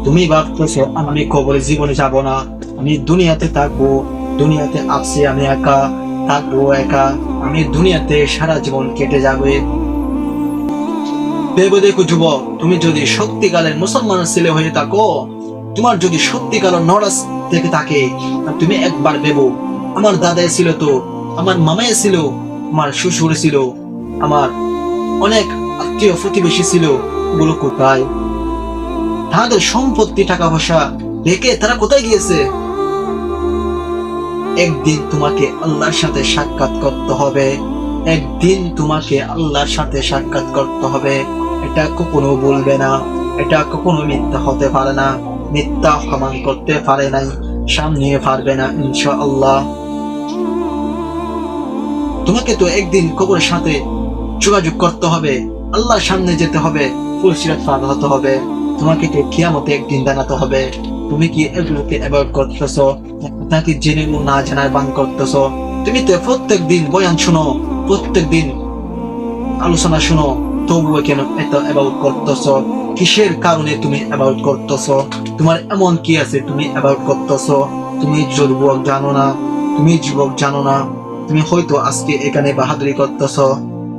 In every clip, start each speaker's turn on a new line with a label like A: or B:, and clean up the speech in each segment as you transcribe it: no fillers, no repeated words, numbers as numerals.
A: তুমি ভাবতেছো আমি কবরে জীবনে যাব না, আমি দুনিয়াতে থাকবো, দুনিয়াতে আসছি আমি একা, থাকবো একা, আমি দুনিয়াতে সারা জীবন কেটে যাবে। ভেবে দেখো যুবক, তুমি যদি সত্যিকারের মুসলমান ছেলে হয়ে থাকো, তোমার যদি সত্যিকারের নরাজ থেকে থাকে, তুমি একবার ভেবো, আমার দাদাই ছিল তো, আমার মামাই ছিল, আমার শ্বশুর ছিল, আমার অনেক আত্মীয় প্রতিবেশী ছিল, ওগুলো কোথায়? তাদের সম্পত্তি টাকা পয়সা রেখে তারা কোথায় গিয়েছে? একদিন তোমাকে আল্লাহর সাথে সাক্ষাৎ করতে হবে, একদিন তোমাকে আল্লাহর সাথে সাক্ষাৎ করতে হবে। এটা কখনো বলবে না, এটা কখনো মিথ্যা হতে পারে না, মিথ্যা প্রমাণ করতে পারে নাই, সামনে পারবে না ইনশাআল্লাহ। তোমাকে তো একদিন কবরের সাথে যোগাযোগ করতে হবে, আল্লাহর সামনে যেতে হবে, ফুলসিরাত পার হতে হবে, তোমাকে তো কিয়ামতে একদিন জানাতে হবে। তুমি কি এগুলোকে অ্যাভয়েড করতেছো, নাকি জেনে না জানার বান করতেছো? তুমি তো প্রত্যেক দিন বয়ান শুনো, প্রত্যেক দিন আলোচনা শুনো, তবুও কেন এত অ্যাভয়েড করতেছো? কিসের কারণে তুমি অ্যাভয়েড করতেছো? তোমার এমন কি আছে তুমি অ্যাভয়েড করতেছো? তুমি যুবক জানো না, তুমি যুবক জানো না, তুমি হয়তো আজকে এখানে বাহাদুরি করতেছো,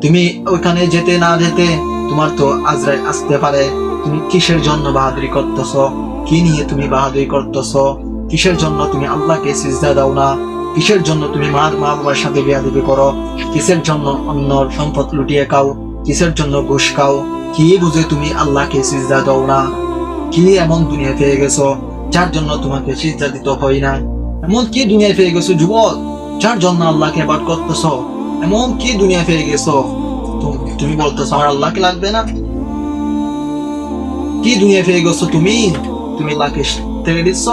A: তুমি ওইখানে যেতে না যেতে তোমার তো আজরাইল আসতে পারে। তুমি কিসের জন্য বাহাদুরি করতেছো? কি নিয়ে তুমি বাহাদুরি করতেছো? কিসের জন্য তুমি আল্লাহকে সিজদা দাও না? কিসের জন্য তুমি মা বাবার সাথে বেয়াদবি করো? কিসের জন্য অন্যর সম্পদ লুটিয়ে খাও? কিসের জন্য ঘুষ খাও? কি বুঝে তুমি আল্লাহকে সিজদা দাও না? কি এমন দুনিয়া পেয়ে গেছো যার জন্য তোমাকে সিজদা দিতে হয় না? এমন কি দুনিয়া পেয়ে গেছো যুবক যার জন্য আল্লাহকে ইবাদত করতেছো? এমন কি দুনিয়া পেয়ে গেছো তুমি বলতেছো আমার আল্লাহকে লাগবে না? কি দুনিয়া পেয়ে গেছো তুমি? তুমি আল্লাহকে ছেড়ে দিচ্ছ?